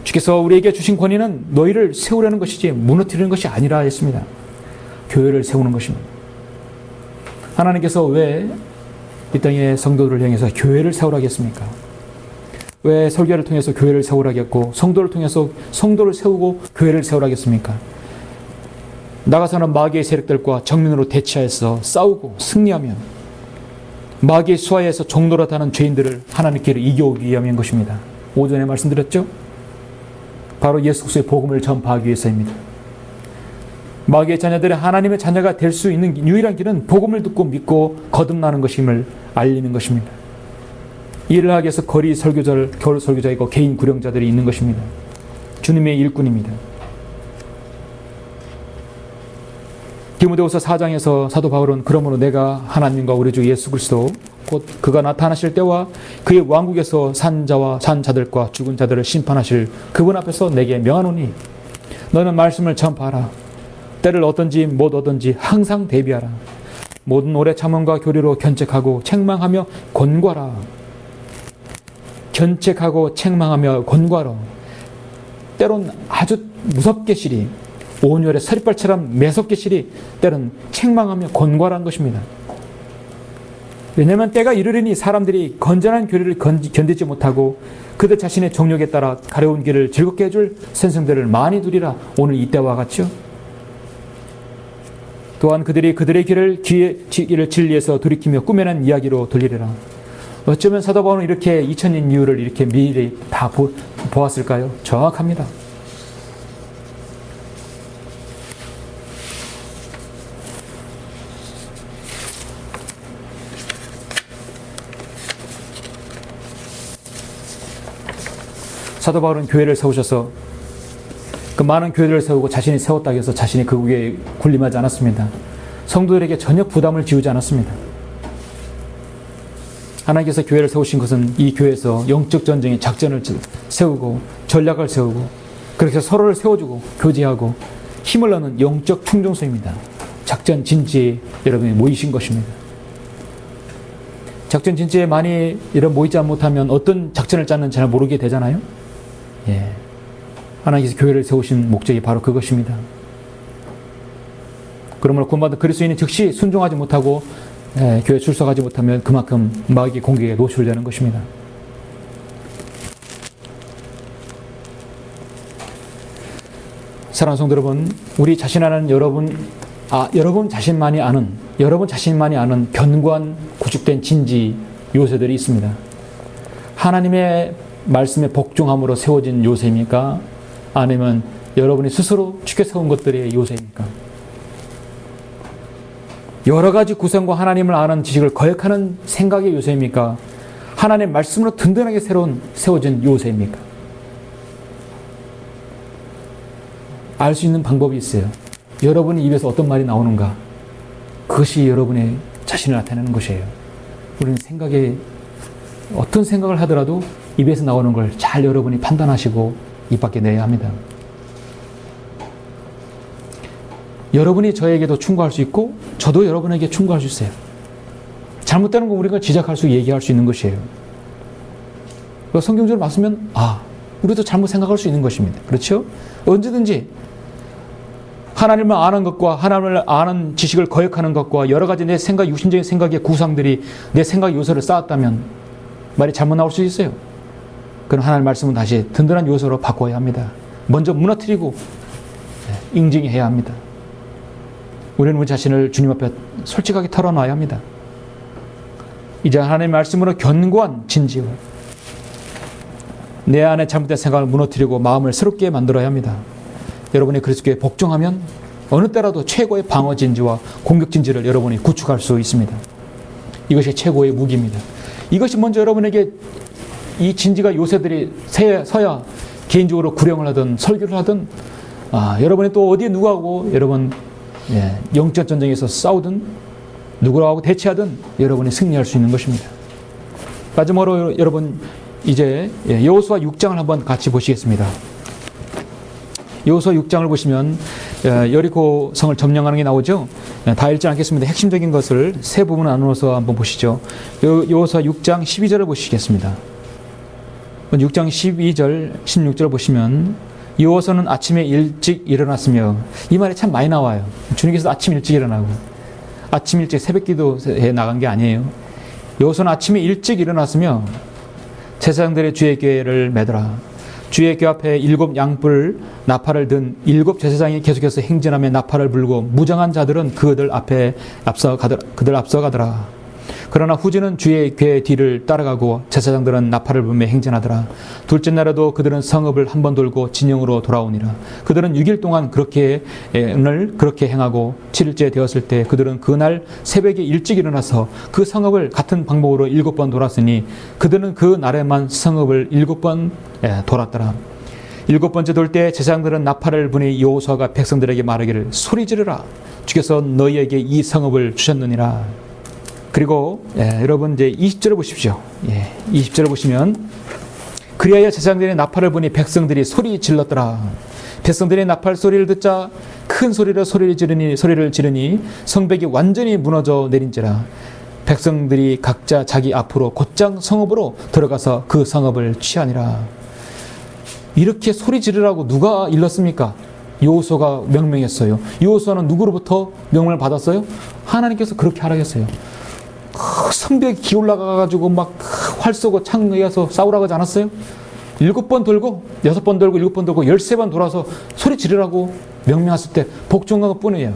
주께서 우리에게 주신 권위는 너희를 세우려는 것이지 무너뜨리는 것이 아니라 했습니다. 교회를 세우는 것입니다. 하나님께서 왜 이 땅의 성도들을 향해서 교회를 세우라 하겠습니까? 왜 설교를 통해서 교회를 세우라 하겠고 성도를 통해서 성도를 세우고 교회를 세우라 하겠습니까? 나가서는 마귀의 세력들과 정면으로 대치하여서 싸우고 승리하며 마귀의 수하에서 종노릇하는 죄인들을 하나님께로 이겨오기 위함인 것입니다. 오전에 말씀드렸죠? 바로 예수 그리스도의 복음을 전파하기 위해서입니다. 마귀의 자녀들이 하나님의 자녀가 될 수 있는 유일한 길은 복음을 듣고 믿고 거듭나는 것임을 알리는 것입니다. 이를 하기 위해서 거리 설교자이고 개인 구령자들이 있는 것입니다. 주님의 일꾼입니다. 디모데후서 4장에서 사도 바울은 그러므로 내가 하나님과 우리 주 예수 그리스도 곧 그가 나타나실 때와 그의 왕국에서 산 자들과 죽은 자들을 심판하실 그분 앞에서 내게 명하노니 너는 말씀을 전파하라. 때를 얻든지 못 얻든지 항상 대비하라. 모든 오래 참음과 교리로 견책하고 책망하며 권고하라. 견책하고 책망하며 권고하라. 때론 아주 무섭게 시리 온열의 서리발처럼 매섭게 시리 때론 책망하며 권고하라는 것입니다. 왜냐하면 때가 이르리니 사람들이 건전한 교리를 견디지 못하고 그들 자신의 정욕에 따라 가려운 길을 즐겁게 해줄 선생들을 많이 두리라. 오늘 이때와 같죠. 또한 그들이 그들의 길을 진리에서 돌이키며 꾸며낸 이야기로 돌리리라. 어쩌면 사도 바울은 이렇게 2000년 이후를 이렇게 미리 다 보았을까요? 정확합니다. 사도 바울은 교회를 세우셔서 그 많은 교회를 세우고 자신이 세웠다고 해서 자신이 그 위에 군림하지 않았습니다. 성도들에게 전혀 부담을 지우지 않았습니다. 하나님께서 교회를 세우신 것은 이 교회에서 영적 전쟁의 작전을 세우고 전략을 세우고 그렇게 서로를 세워주고 교제하고 힘을 얻는 영적 충동소입니다. 작전 진지에 여러분이 모이신 것입니다. 작전 진지에 많이 모이지 못하면 어떤 작전을 짰는지 잘 모르게 되잖아요. 예. 하나님께서 교회를 세우신 목적이 바로 그것입니다. 그러므로 구원받은 그리스도인이 즉시 순종하지 못하고 교회 출석하지 못하면 그만큼 마귀의 공격에 노출되는 것입니다. 사랑하는 성도 여러분, 우리 자신만이 여러분 자신만이 아는 견고한 구축된 진지 요새들이 있습니다. 하나님의 말씀에 복종함으로 세워진 요새입니까? 아니면 여러분이 스스로 추켜 세운 것들의 요새입니까? 여러 가지 구성과 하나님을 아는 지식을 거역하는 생각의 요새입니까? 하나님의 말씀으로 든든하게 세워진 요새입니까? 알 수 있는 방법이 있어요. 여러분의 입에서 어떤 말이 나오는가? 그것이 여러분의 자신을 나타내는 것이에요. 우리는 어떤 생각을 하더라도 입에서 나오는 걸 잘 여러분이 판단하시고 입 밖에 내야 합니다. 여러분이 저에게도 충고할 수 있고 저도 여러분에게 충고할 수 있어요. 잘못되는 거 우리가 지적할 수 얘기할 수 있는 것이에요. 성경적으로 맞으면 우리도 잘못 생각할 수 있는 것입니다. 그렇죠? 언제든지 하나님을 아는 것과 하나님을 아는 지식을 거역하는 것과 여러 가지 내 생각, 육신적인 생각의 구상들이 내 생각 요소를 쌓았다면 말이 잘못 나올 수 있어요. 그럼 하나님의 말씀은 다시 든든한 요소로 바꿔야 합니다. 먼저 무너뜨리고 인증해야 합니다. 우리는 우리 자신을 주님 앞에 솔직하게 털어놔야 합니다. 이제 하나님의 말씀으로 견고한 진지와 내 안에 잘못된 생각을 무너뜨리고 마음을 새롭게 만들어야 합니다. 여러분이 그리스도께 복종하면 어느 때라도 최고의 방어 진지와 공격 진지를 여러분이 구축할 수 있습니다. 이것이 최고의 무기입니다. 이것이 먼저 여러분에게 이 진지가 요새들이 서야 개인적으로 구령을 하든 설교를 하든 여러분이 또 어디에 누구하고 여러분 영적 전쟁에서 싸우든 누구하고 대치하든 여러분이 승리할 수 있는 것입니다. 마지막으로 여러분 이제 여호수아 6장을 한번 같이 보시겠습니다. 여호수아 6장을 보시면 여리고 성을 점령하는 게 나오죠. 다 읽지 않겠습니다. 핵심적인 것을 세 부분 나누어서 한번 보시죠. 여호수아 6장 12절을 보시겠습니다. 6장 12절, 16절 보시면 여호수아는 아침에 일찍 일어났으며, 이 말이 참 많이 나와요. 주님께서 아침 일찍 일어나고 아침 일찍 새벽 기도에 나간 게 아니에요. 여호수아는 아침에 일찍 일어났으며 제사장들의 주의 궤를 매더라. 주의 궤 앞에 7 양뿔 나팔을 든 7 제사장이 계속해서 행진하며 나팔을 불고 무장한 자들은 그들 앞에 앞서가더라. 그러나 후지는 주의 궤 뒤를 따라가고 제사장들은 나팔을 불며 행진하더라. 둘째 날에도 그들은 성읍을 한 번 돌고 진영으로 돌아오니라. 그들은 6일 동안 그렇게 행하고 7일째 되었을 때 그들은 그날 새벽에 일찍 일어나서 그 성읍을 같은 방법으로 7번 돌았으니 그들은 그 날에만 성읍을 7번 돌았더라. 7번째 돌 때 제사장들은 나팔을 부니 여호수아가 백성들에게 말하기를 소리 지르라. 주께서 너희에게 이 성읍을 주셨느니라. 그리고 여러분 이제 20절을 보십시오. 20절을 보시면 그리하여 제사장들이 나팔을 부니 백성들이 소리 질렀더라. 백성들이 나팔 소리를 듣자 큰 소리로 소리를 지르니 성벽이 완전히 무너져 내린지라. 백성들이 각자 자기 앞으로 곧장 성읍으로 들어가서 그 성읍을 취하니라. 이렇게 소리 지르라고 누가 일렀습니까? 여호수아가 명령했어요. 여호수아는 누구로부터 명령을 받았어요? 하나님께서 그렇게 하라고 했어요. 성벽이 기올라가가지고 막 활 쏘고 창 의해서 싸우라고 하지 않았어요? 7번 돌고 6번 돌고 7번 돌고 13번 돌아서 소리 지르라고 명령했을 때 복종한 것 뿐이에요.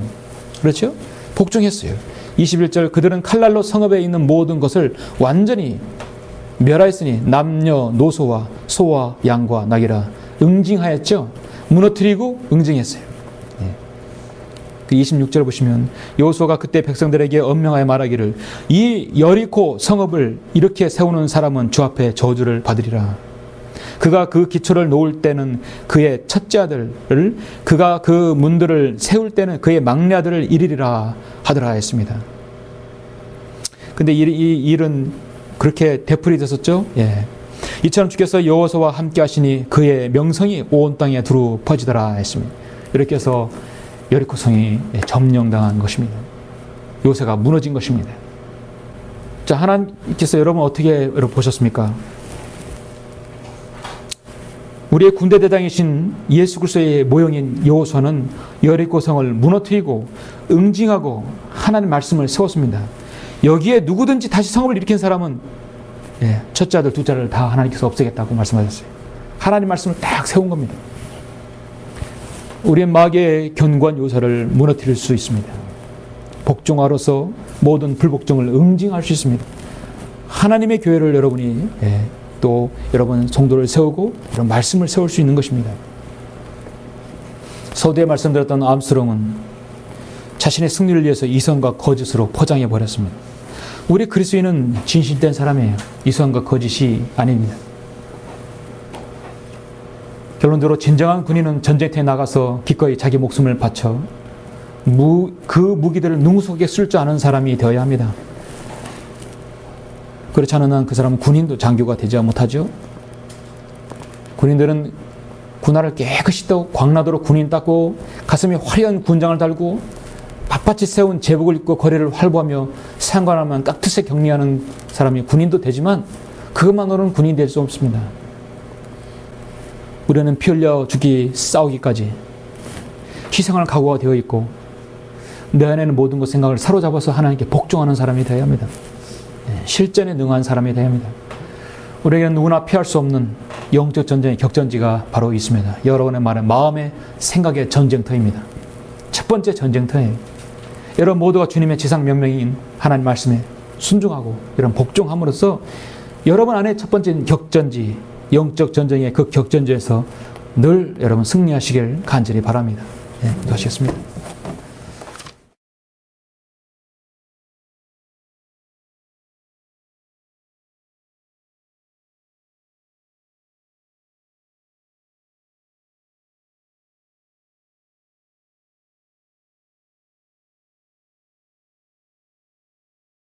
그렇죠? 복종했어요. 21절 그들은 칼날로 성읍에 있는 모든 것을 완전히 멸하였으니 남녀 노소와 소와 양과 나귀라 응징하였죠. 무너뜨리고 응징했어요. 그 26절 보시면 여호수아가 그때 백성들에게 엄명하여 말하기를 이 여리고 성읍을 이렇게 세우는 사람은 주 앞에 저주를 받으리라. 그가 그 기초를 놓을 때는 그의 첫째 아들을, 그가 그 문들을 세울 때는 그의 막내 아들을 이르리라 하더라 했습니다. 근데 이 일은 그렇게 되풀이 됐었죠. 이처럼 주께서 여호수아와 함께 하시니 그의 명성이 온 땅에 두루 퍼지더라 했습니다. 이렇게 해서 여리고 성이 점령당한 것입니다. 요새가 무너진 것입니다. 자, 하나님께서 여러분 어떻게 보셨습니까? 우리의 군대 대장이신 예수 그리스도의 모형인 여호수아는 여리고 성을 무너뜨리고 응징하고 하나님 말씀을 세웠습니다. 여기에 누구든지 다시 성을 일으킨 사람은 첫째 아들, 둘째 아들 다 하나님께서 없애겠다고 말씀하셨어요. 하나님 말씀을 딱 세운 겁니다. 우리의 마귀의 견고한 요새를 무너뜨릴 수 있습니다. 복종하로서 모든 불복종을 응징할 수 있습니다. 하나님의 교회를 여러분이 또 여러분 성도를 세우고 이런 말씀을 세울 수 있는 것입니다. 서두에 말씀드렸던 암스롱은 자신의 승리를 위해서 이성과 거짓으로 포장해 버렸습니다. 우리 그리스도인은 진실된 사람이에요. 이성과 거짓이 아닙니다. 결론적으로 진정한 군인은 전쟁터에 나가서 기꺼이 자기 목숨을 바쳐 그 무기들을 능숙하게 쓸 줄 아는 사람이 되어야 합니다. 그렇지 않은 한 그 사람은 군인도 장교가 되지 못하죠. 군인들은 군화를 깨끗이 떠 광나도로 군인 닦고 가슴에 화려한 군장을 달고 빳빳이 세운 제복을 입고 거리를 활보하며 상관하면 깍듯이 격리하는 사람이 군인도 되지만 그것만으로는 군인이 될 수 없습니다. 우리는 피 흘려 죽기 싸우기까지 희생할 각오가 되어 있고 내 안에는 모든 것 생각을 사로잡아서 하나님께 복종하는 사람이 되어야 합니다. 실전에 능한 사람이 되어야 합니다. 우리에게는 누구나 피할 수 없는 영적 전쟁의 격전지가 바로 있습니다. 여러분의 말은 마음의 생각의 전쟁터입니다. 첫 번째 전쟁터예요. 여러분 모두가 주님의 지상 명령인 하나님 말씀에 순종하고 이런 복종함으로써 여러분 안에 첫 번째 격전지, 영적 전쟁의 그 격전지에서 늘 여러분 승리하시길 간절히 바랍니다. 기도하시겠습니다.